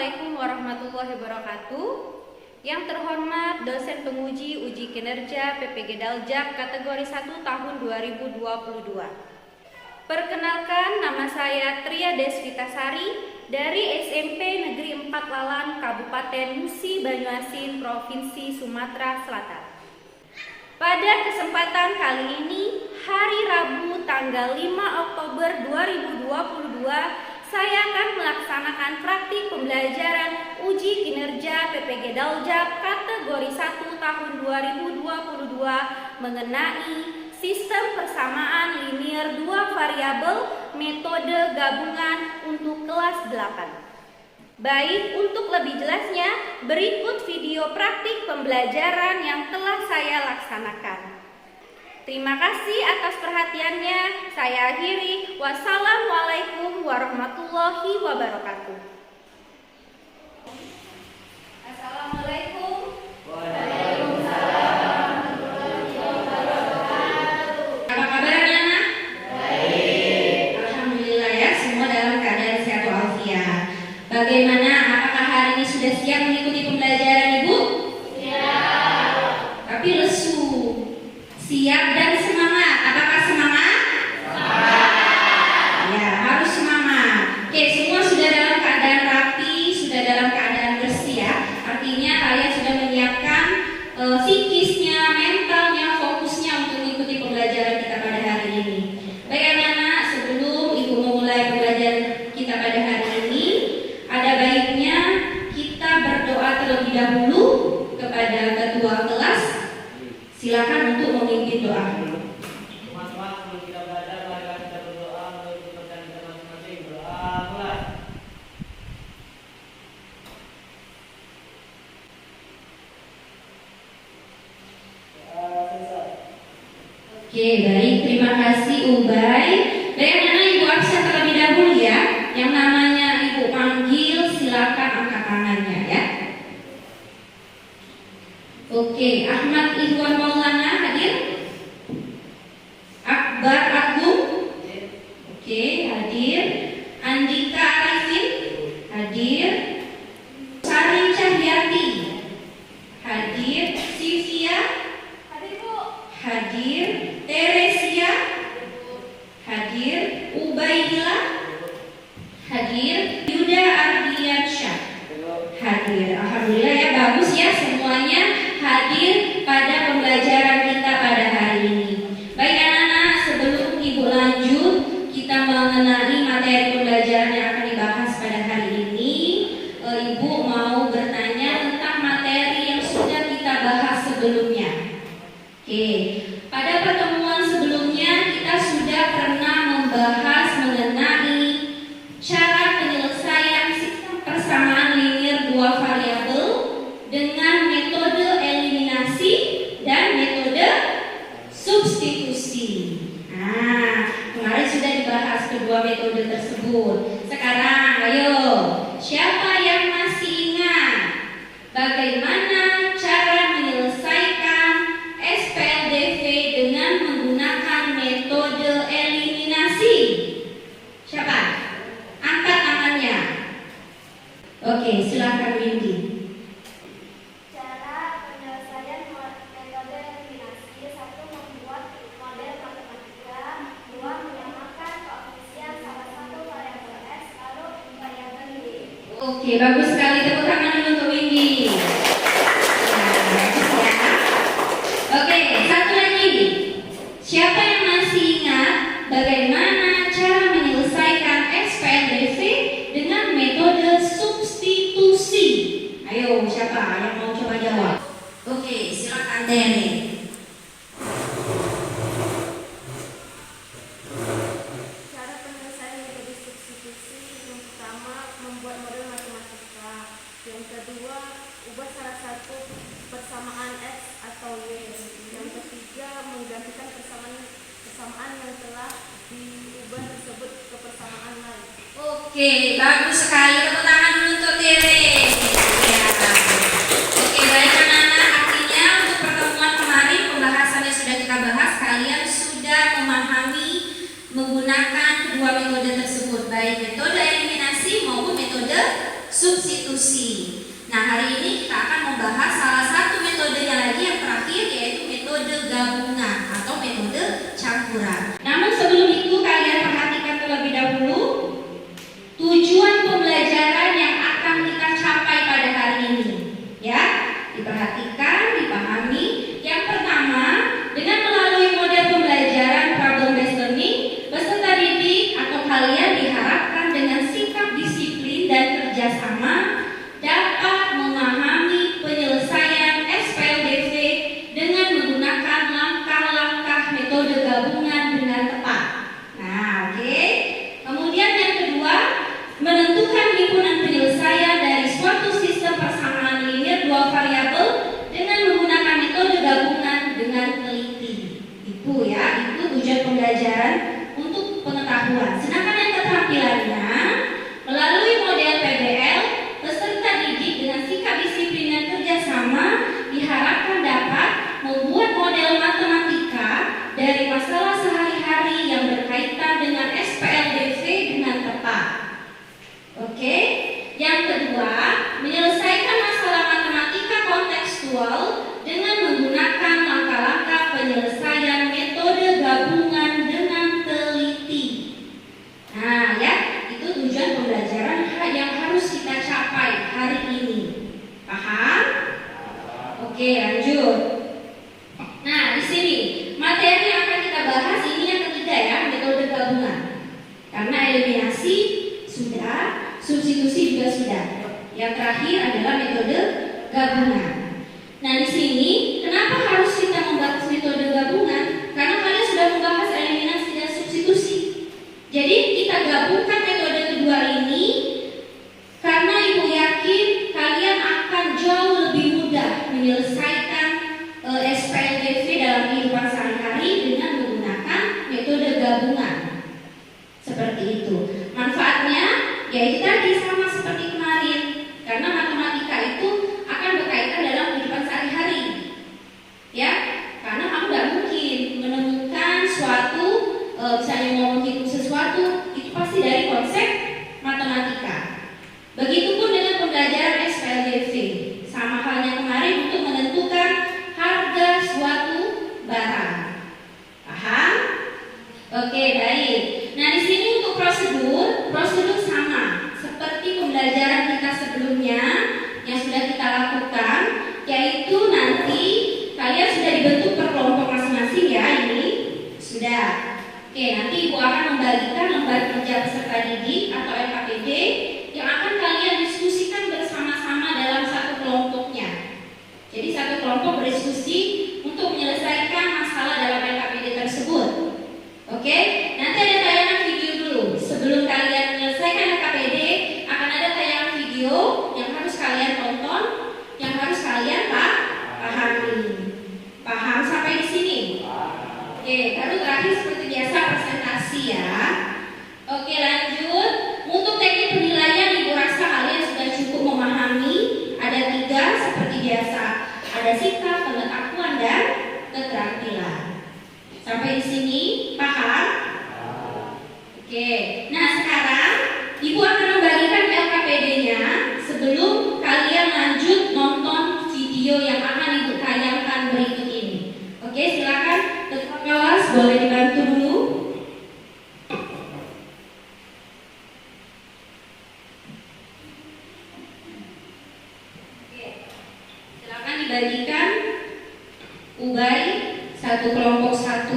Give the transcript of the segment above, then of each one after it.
Assalamualaikum warahmatullahi wabarakatuh. Yang terhormat dosen penguji uji kinerja PPG Daljak kategori 1 tahun 2022. Perkenalkan, nama saya Tria Desvitasari dari SMP Negeri 4 Lalan, Kabupaten Musi Banyuasin, Provinsi Sumatera Selatan. Pada kesempatan kali ini, hari Rabu tanggal 5 Oktober 2022, saya akan melaksanakan praktik pembelajaran uji kinerja PPG Daljak kategori 1 tahun 2022 mengenai sistem persamaan linier 2 variabel metode gabungan untuk kelas 8. Baik, untuk lebih jelasnya, berikut video praktik pembelajaran yang telah saya laksanakan. Terima kasih atas perhatiannya. Saya akhiri. Wassalamualaikum warahmatullahi wabarakatuh. Assalamualaikum. Waalaikumsalam warahmatullahi wabarakatuh. Apa kabar anak-anak? Baik. Alhamdulillah ya, semua dalam keadaan sehat walafiat. Bagaimana? Apakah hari ini sudah siap mengikuti pembelajaran Ibu? Siap. Tapi lesu. Siap dan semangat. Apakah semangat? Semangat. Ya, harus semangat. Oke, semua sudah dalam keadaan rapi, sudah dalam keadaan bersih ya. Artinya kalian sudah menyiapkan psikisnya, mentalnya, fokusnya untuk mengikuti pembelajaran kita pada hari ini. Baik anak-anak, sebelum Ibu memulai pembelajaran kita pada hari ini, ada baiknya kita berdoa terlebih dahulu kepada ketua kelas. Silakan untuk memimpin doa. Teman-teman, sebelum kita belajar, mari kita berdoa menuju pertanyaan kita masing-masing. Doa mulai. Selesai. Oke, baik. Terima kasih Ubay. Baik anak-anak, Ibu absen terlebih dahulu ya. Yang namanya Ibu panggil, silakan angkat tangannya ya. Oke, Ahmad Ikhwan Maulana hadir. Akbar Agung. Oke, hadir. Andika Arifin hadir. Sari Cahyati hadir. Sivia hadir Bu. Hadir. Teresia hadir. Ubaidillah hadir. Yuda Ardiansyah hadir. Alhamdulillah ya, bagus ya semuanya hadir pada pembelajaran kita pada hari ini. Baik anak-anak, sebelum Ibu lanjut, kita mengenai materi pembelajaran yang akan dibahas pada hari ini. Ibu mau bertanya tentang materi yang sudah kita bahas sebelumnya. Oke, pada pertemuan sebelumnya kita sudah pernah membahas mengenai cara penyelesaian sistem persamaan linier 2 variabel dengan metode eliminasi dan metode substitusi. Nah, kemarin sudah dibahas kedua metode tersebut. Sekarang, ayo, siapa yang masih ingat bagaimana cara menyelesaikan SPLDV dengan menggunakan metode eliminasi? Siapa? Angkat tangannya. Oke, silakan Windy. Cara penyelesaian metode eliminasi: 1. Membuat model matematika. 2. Menyamakan koefisien salah satu variabel X lalu variabel Y. Oke, bagus sekali. Tepuk tangan dulu untuk Windy. Nah, bagus ya. Oke, satu lagi. Siapa yang masih ingat bagaimana cara menyelesaikan SPLDV dengan metode substitusi? Ayo, siapa yang mau coba jawab? Oke, silakan Tere. Cara penyelesaian metode substitusi: yang pertama, membuat model matematika. Yang kedua, ubah salah satu persamaan X atau Y. Yang ketiga, menggantikan persamaan yang telah diubah tersebut ke persamaan lain. Oke, bagus sekali. Tepuk tangan dulu untuk Tere. Ya. Oke, baik anak-anak. Artinya untuk pertemuan kemarin pembahasannya sudah kita bahas. Kalian sudah memahami menggunakan kedua metode tersebut, baik metode eliminasi maupun metode substitusi. Nah, hari ini kita akan membahas salah satu metodenya lagi yang terakhir, yaitu metode gabungan atau metode campuran. Namun sebelum itu kalian perhatikan terlebih dahulu tujuan pembelajaran yang akan kita capai pada hari ini. Ya, diperhatikan, dipahami. Yang pertama, dengan melalui model pembelajaran problem based learning, peserta didik atau kalian diharapkan dengan sikap disiplin dan kerjasama dapat memahami penyelesaian SPLDV dengan menggunakan langkah-langkah metode gabungan dengan tepat. Nah, oke. Kemudian yang kedua, menentukan himpunan penyelesaian dari suatu sistem persamaan linear dua variabel dengan menggunakan metode gabungan dengan teliti. Itu ya, itu tujuan pembelajaran untuk pengetahuan. Sedangkan yang keterampilannya, melalui model PBL, peserta didik dengan sikap disiplin dan kerjasama diharapkan dapat membuat model matematika dari masalah sehari-hari yang berkaitan dengan SPLDV dengan tepat. Oke. Yang kedua, menyelesaikan masalah matematika kontekstual dengan menggunakan langkah-langkah penyelesaian metode gabungan dengan teliti. Nah, ya, itu tujuan pembelajaran yang harus kita capai hari ini. Paham? Oke, lanjut. Nah, di sini materi yang akan kita bahas ini yang ketiga ya, metode gabungan. Karena eliminasi sudah, substitusi juga sudah. Yang terakhir adalah metode gabungan. Nah, di sini kenapa harus kita membahas metode gabungan? Karena kalian sudah membahas eliminasi dan substitusi. Jadi kita gabungkan metode kedua ini karena Ibu yakin kalian akan jauh lebih mudah menyelesaikan SPLDV dalam kehidupan sehari-hari dengan menggunakan metode gabungan. Seperti itu. Manfaatnya yaitu tadi sama seperti kemarin. Karena matematika itu akan berkaitan dalam kehidupan sehari-hari. Ya, karena kamu tidak mungkin menemukan suatu misalnya mau menghitung sesuatu itu pasti dari konsep matematika. Begitupun dengan pembelajaran SPLDV, sama halnya kemarin untuk menentukan harga suatu barang. Paham? Oke, baik. Nah, di sini untuk prosedur sama seperti pembelajaran kita sebelumnya yang sudah kita lakukan, yaitu nanti kalian sudah dibentuk per kelompok masing-masing ya, ini sudah. Oke, nanti Ibu akan membagikan lembar kerja peserta didik atau LKPD yang akan kalian diskusikan bersama-sama dalam satu kelompoknya. Jadi satu kelompok berdiskusi untuk menyelesaikan masalah dalam LKPD tersebut. Oke, nanti ada tayangan video dulu. Sebelum kalian menyelesaikan LKPD, akan ada tayangan video yang harus kalian tonton, yang harus kalian pahami. Paham sampai di sini? Oke, lalu terakhir seperti biasa presentasi ya. Oke, lanjut. Untuk teknik penilaian Ibu rasa kalian sudah cukup memahami. Ada 3 seperti biasa. Ada sikap, pengetahuan, dan keterampilan. Sampai di sini paham? Oke. Nah, sekarang Ibu akan membagikan LKPD-nya sebelum kalian lanjut nonton video yang akan Ibu tayangkan berikut ini. Oke, silakan ketua kelas boleh dibantu dulu. Oke. Silakan dibagikan. Ubay satu kelompok 1.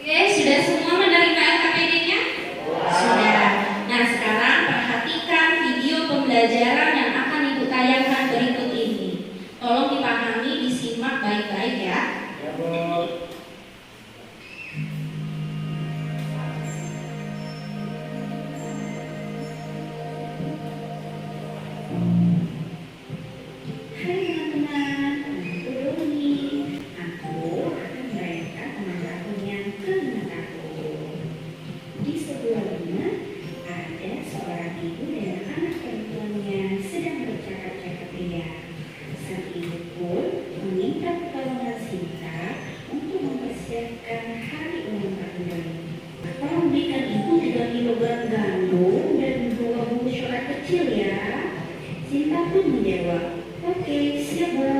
Oke, sudah semua menerima LKPD-nya? Sudah. Nah, sekarang perhatikan video pembelajaran yang akan Ibu tayangkan berikut ini. Tolong dipahami, disimak baik-baik ya. Ya, Bu. Hai teman-teman, aku Doni. Aku akan merayakan ulang tahun yang ke-5 tahun. Di sebelah rumah ada seorang ibu dan anak perempuan Sinta pun menjawab, "Oke, siap Bu."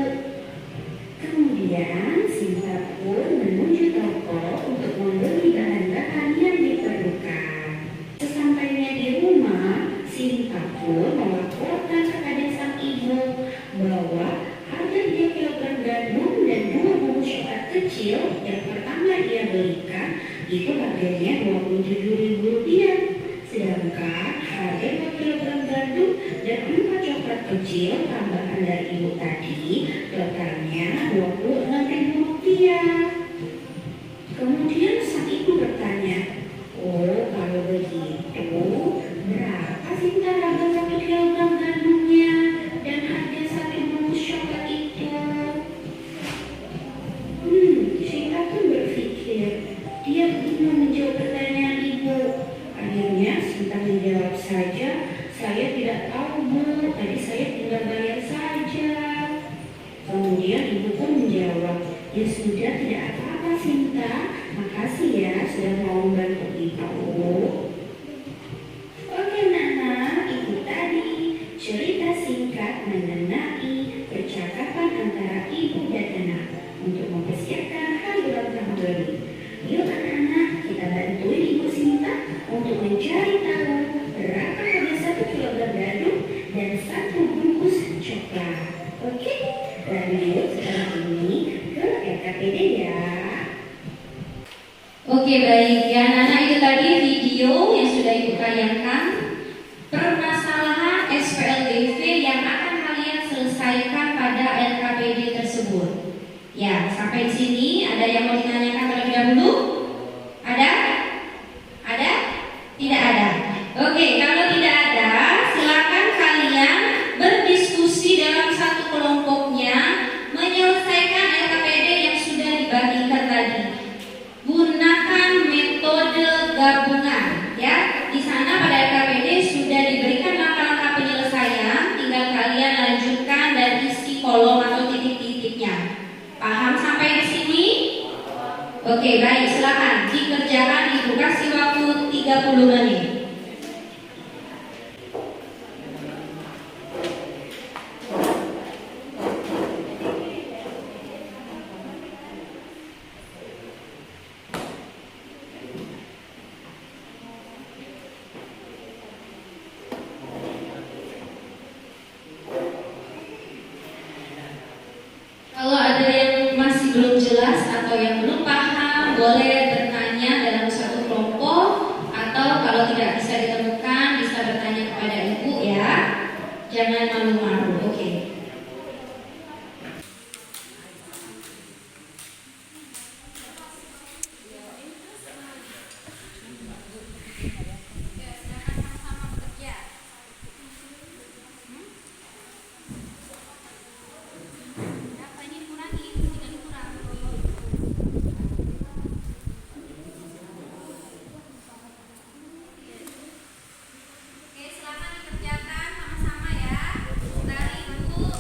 Kemudian Sinta pun menuju toko untuk membeli bahan-bahan yang diperlukan. Sesampainya di rumah, Sinta pun melaporkan kepada sang ibu bahwa harga 3 kilogram gandum dan 2 bungkus coklat kecil yang pertama dia belikan itu harganya Rp27.000. Sedangkan harga 2 kilogram gandum dan 4 coklat kecil tambahan dari ibu tadi totalnya Rp26.000. Kemudian sang ibu bertanya, "Oh, kalau begitu, berapa Sinta harga 1 kilogram gandumnya dan harga 1 bungkus coklat itu?" Sinta pun berpikir, dia bingung menjawab pertanyaan ibu. Akhirnya Sinta menjawab saja, "Saya tidak tahu Bu, tadi saya tinggal bayar saja." Kemudian ibu pun menjawab, "Ya sudah, tidak apa-apa Sinta, makasih ya sudah mau membantu ibu." Oke Nana, itu tadi cerita singkat mengenai percakapan antara ibu dan anak untuk mempersiapkan hari ulang tahun baru. Yuk anak-anak, kita bantuin ibu Sinta untuk mencari tahu berapa harga 1 kilogram gandum dan 1 bungkus coklat. Oke, lanjut sekarang ini ke LKPD ya. Oke, baik ya Nana, itu tadi video yang sudah ibu tayangkan, permasalahan SPLDV yang akan kalian selesaikan pada LKPD tersebut. Ya, sampai di sini ada yang mau ditanyakan terlebih dahulu? Ada? Ada? Tidak ada. Oke, kalau tidak ada, silakan kalian berdiskusi dalam satu kelompoknya menyelesaikan LKPD yang sudah dibagikan tadi. Gunakan metode gabungan ya. Di sana pada LKPD sudah diberikan langkah-langkah penyelesaian, tinggal kalian lanjutkan dan isi kolom atau titik-titiknya. Paham sampai di sini? Oke, baik, silakan dikerjakan, ibu kasih waktu 30 menit. Kalau ada yang masih belum jelas atau yang belum paham, boleh bertanya dalam satu kelompok, atau kalau tidak bisa ditemukan bisa bertanya kepada ibu ya. Jangan malu-malu, oke. Oke, silakan dikerjakan sama-sama ya. Dari ibu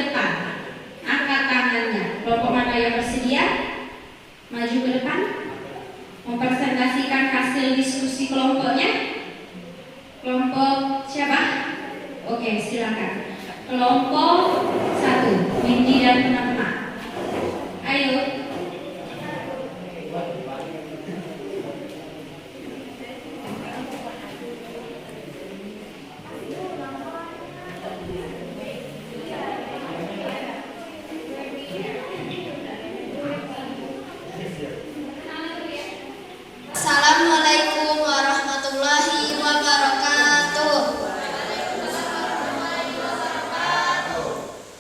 depan. Angkat tangannya. Kelompok mana yang bersedia? Maju ke depan. Mempresentasikan hasil diskusi kelompoknya. Kelompok siapa? Oke, silakan. Kelompok 1, Windy dan teman-teman. Ayo. Assalamualaikum warahmatullahi wabarakatuh.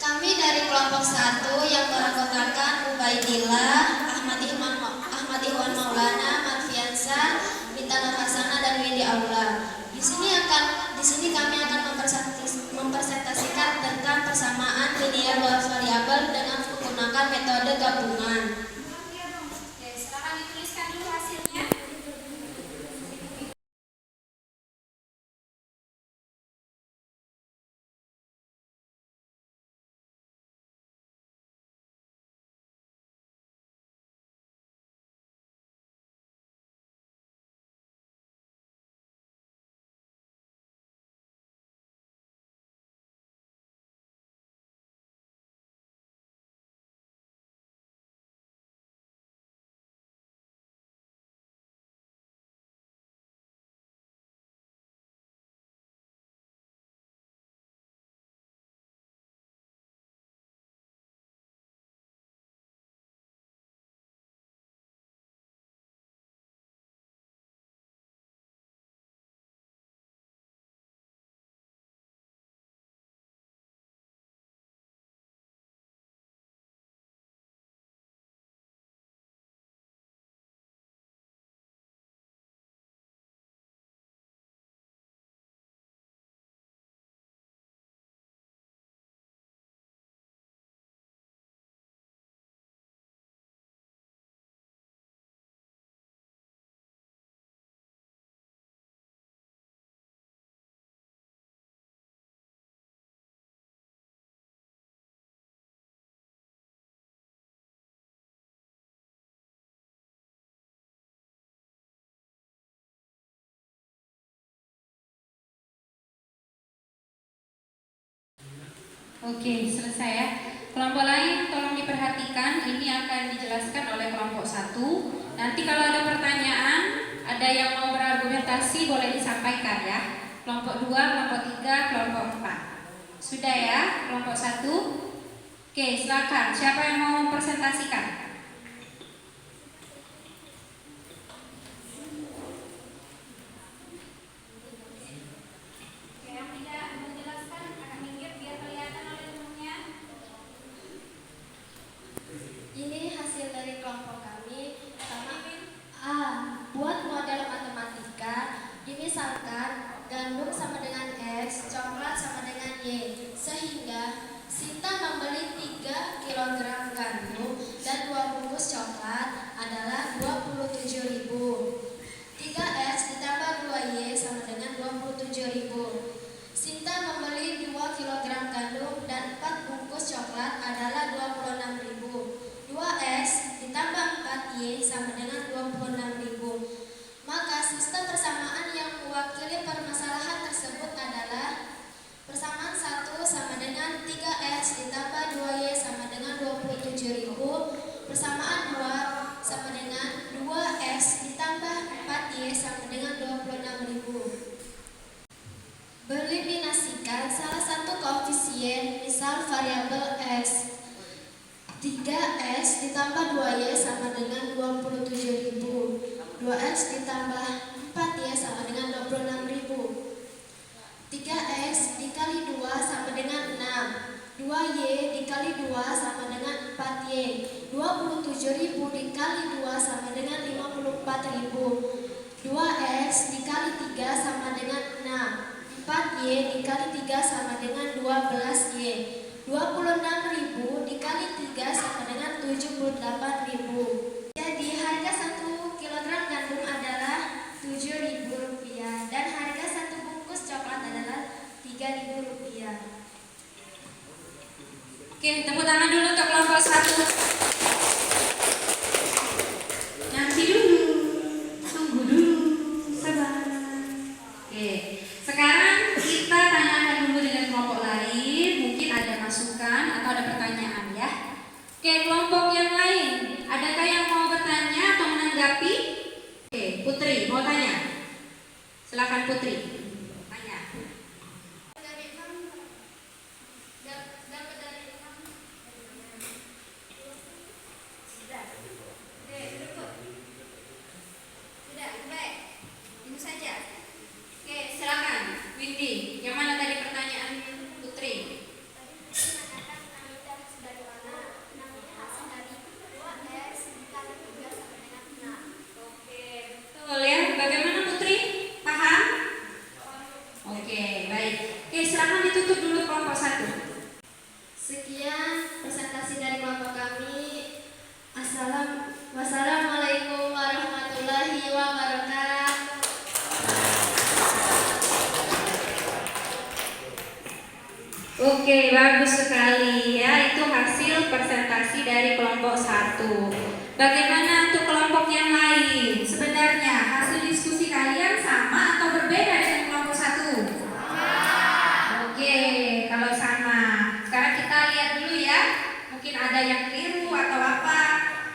Kami dari kelompok 1 yang beranggotakan Ubaidillah, Ahmad Ikhwan Maulana, Marfiansa, Mita Nur Hasanah dan Windy Aula. Di sini kami akan mempresentasikan tentang persamaan linear variabel dengan menggunakan metode gabungan. Oke, silakan dituliskan dulu hasilnya. Oke, selesai ya. Kelompok lain tolong diperhatikan, ini akan dijelaskan oleh kelompok 1. Nanti kalau ada pertanyaan, ada yang mau berargumentasi boleh disampaikan ya. Kelompok 2, kelompok 3, kelompok 4. Sudah ya, kelompok 1. Oke, silakan. Siapa yang mau mempresentasikan? Ini hasil dari kelompok kami. Pertama, A. Buat model matematika. Dimisalkan gandum sama dengan X, coklat sama dengan Y. Sehingga Sinta membeli 3 kg gandum dan 2 bungkus coklat adalah 27.000. 3X ditambah 2Y sama dengan 27.000. Sinta membeli 2 kg gandum dan 4 bungkus coklat adalah 26.000. 2X ditambah 4Y sama dengan 26.000. Maka sistem persamaan yang mewakili permasalahan tersebut adalah persamaan 1 sama dengan 3X ditambah 2Y sama dengan 27.000. Persamaan 2 sama dengan 2X ditambah 4Y sama dengan 26.000. Eliminasikan salah satu koefisien, misal variabel X. 3X ditambah 2Y sama dengan 27.000. 2X ditambah 4Y sama dengan 26.000. 3X dikali 2 sama dengan 6. 2Y dikali 2 sama dengan 4Y. 27.000 dikali 2 sama dengan 54.000. 2X dikali 3 sama dengan 6. 4Y dikali 3 sama dengan 12Y. 26.000 dikali 3 sama dengan 78.000. Jadi harga 1 kg gandum adalah Rp7.000 dan harga 1 bungkus coklat adalah Rp3.000. Oke, tepuk tangan dulu untuk kelompok 1. Nanti dulu, tunggu dulu, sabar. Oke, sekarang kita tanyakan dulu dengan kelompok lain. Mungkin ada masukan atau ada pertanyaan ya. Oke, kelompok yang lain, adakah yang mau bertanya atau menanggapi? Oke, Putri mau tanya. Silakan Putri. Tanya. Sekian presentasi dari kelompok kami. Wassalamualaikum warahmatullahi wabarakatuh. Oke, bagus sekali ya. Itu hasil presentasi dari kelompok 1. Bagaimana untuk kelompok yang lain? Sebenarnya hasil diskusi kalian sama atau berbeda dengan kelompok 1? Oke, kalau sama. Sekarang kita lihat dulu ya. Mungkin ada yang keliru atau apa.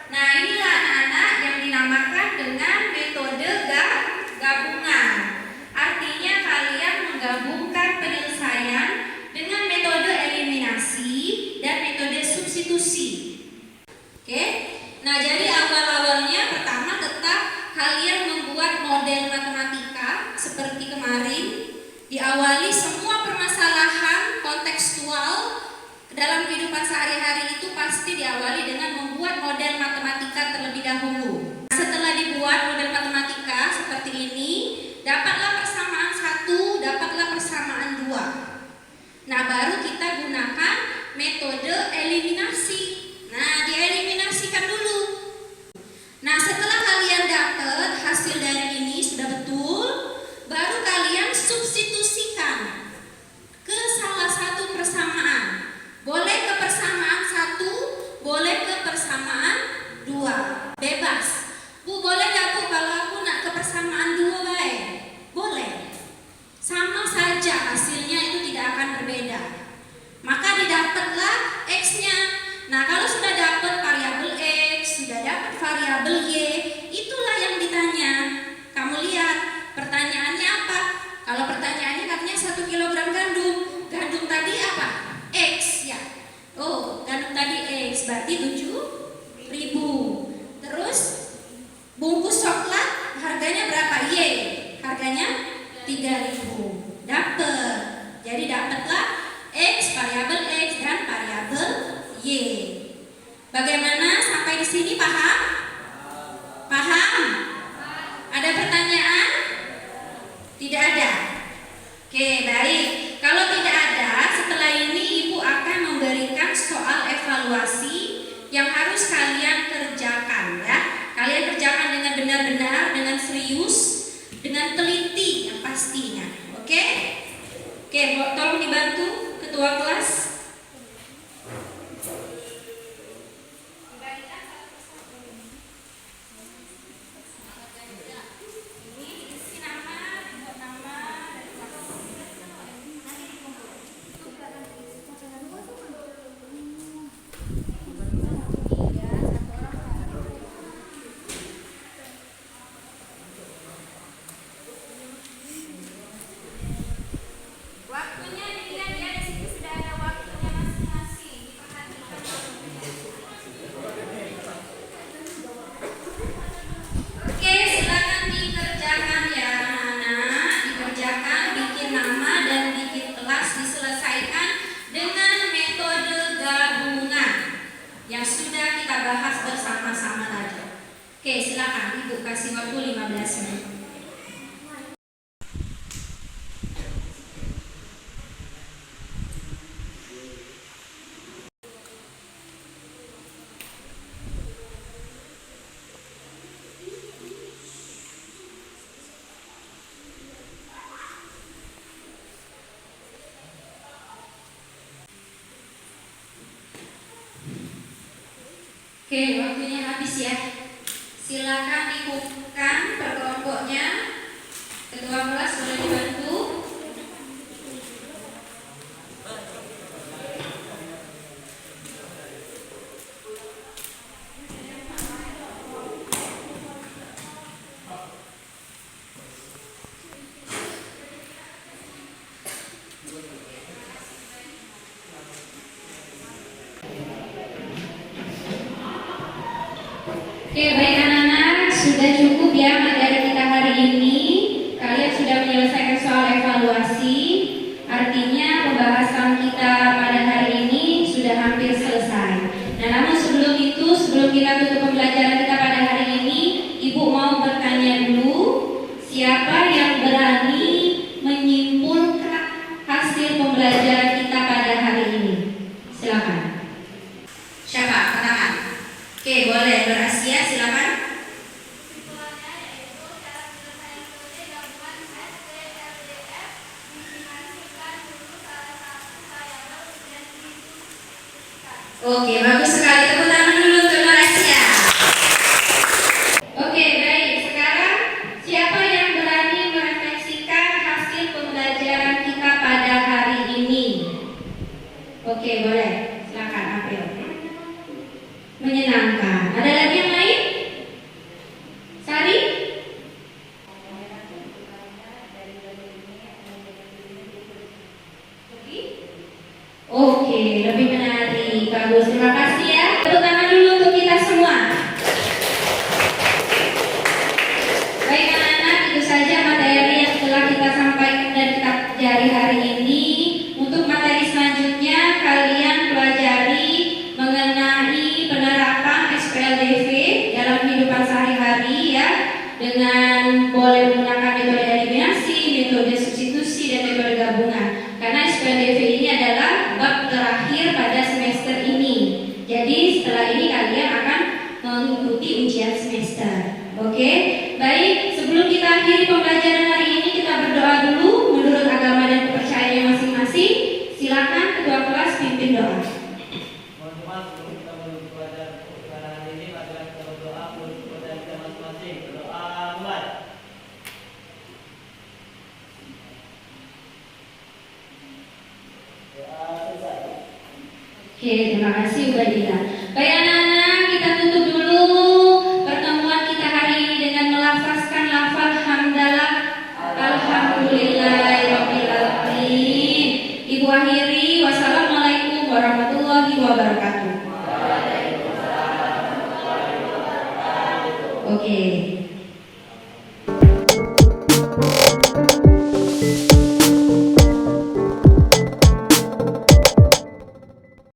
Nah, inilah anak-anak yang dinamakan dengan metode gabungan. Artinya kalian menggabungkan penyelesaian dengan metode eliminasi dan metode substitusi. Oke? Nah, jadi awal-awalnya pertama tetap kalian membuat model matematika seperti kemarin. Diawali semua permasalahan kontekstual dalam kehidupan sehari-hari itu pasti diawali dengan membuat model matematika terlebih dahulu. Setelah dibuat model matematika seperti ini, dapatlah persamaan 1, dapatlah persamaan 2. Nah, baru kita gunakan metode eliminasi. Nah, dieliminasikan dulu. Nah, setelah kalian dapat hasil dari ini sudah betul, baru kalian substitusikan ke salah satu persamaan. Boleh ke persamaan 1, boleh ke persamaan 2. Bebas. Bu, boleh gak Bu kalau aku nak ke persamaan 2 baik? Boleh. Sama saja hasilnya itu tidak akan berbeda. Maka di Oke, waktunya habis ya. Silakan diumumkan per kelompoknya. Ketua kelas boleh dibantu. Oke, baik anak-anak, sudah cukup ya materi kita hari ini. Kalian sudah menyelesaikan soal evaluasi. Artinya pembahasan kita pada hari ini sudah hampir selesai. Nah, namun sebelum itu, sebelum kita tutup pembelajaran kita pada hari ini, Ibu mau bertanya dulu, siapa yang berani menyimpulkan hasil pembelajaran kita pada hari ini? Silakan. Siapa? Angkat tangan. Oke, boleh berasia, silakan. Kesimpulannya yaitu cara penyelesaian metode gabungan SPLDF dimandingkan dulu salah satu variabel dan didiskusikan. Oke, bagus sekali. Tepuk tangan dulu untuk Norasia. Oke, baik. Sekarang siapa yang berani merefleksikan hasil pembelajaran kita pada hari ini? Oke, boleh. Silakan, April. Menyenangkan. Ada lagi yang lain? Sari? Oke, lebih menarik. Bagus, terima kasih ya. Tepuk tangan dulu untuk kita semua. Baik anak-anak, itu saja materi yang telah kita sampaikan dan kita pelajari hari ini. Untuk materi selanjutnya, kalian pelajari mengenai penerapan SPLDV dalam kehidupan sehari-hari ya, dengan boleh menggunakan metode eliminasi, metode substitusi, dan metode gabungan. Karena SPLDV ini adalah bab terakhir pada semester ini. Jadi setelah ini kalian akan mengikuti ujian semester. Oke, baik. Sebelum kita akhiri pembelajaran hari ini, kita berdoa dulu menurut agama dan kepercayaan masing-masing. Silakan ketua kelas pimpin doa. Mohon maaf sebelum kita menuju pada hari ini, marilah kita berdoa untuk kepercayaan kita masing-masing. Berdoa mulai. Doa selesai. Oke, terima kasih Ubadillah. Baik anak-anak, kita tutup dulu pertemuan kita hari ini dengan melafazkan lafal hamdalah. Alhamdulillahirabbil alamin. Ibu akhiri, wassalamualaikum warahmatullahi wabarakatuh. Oke.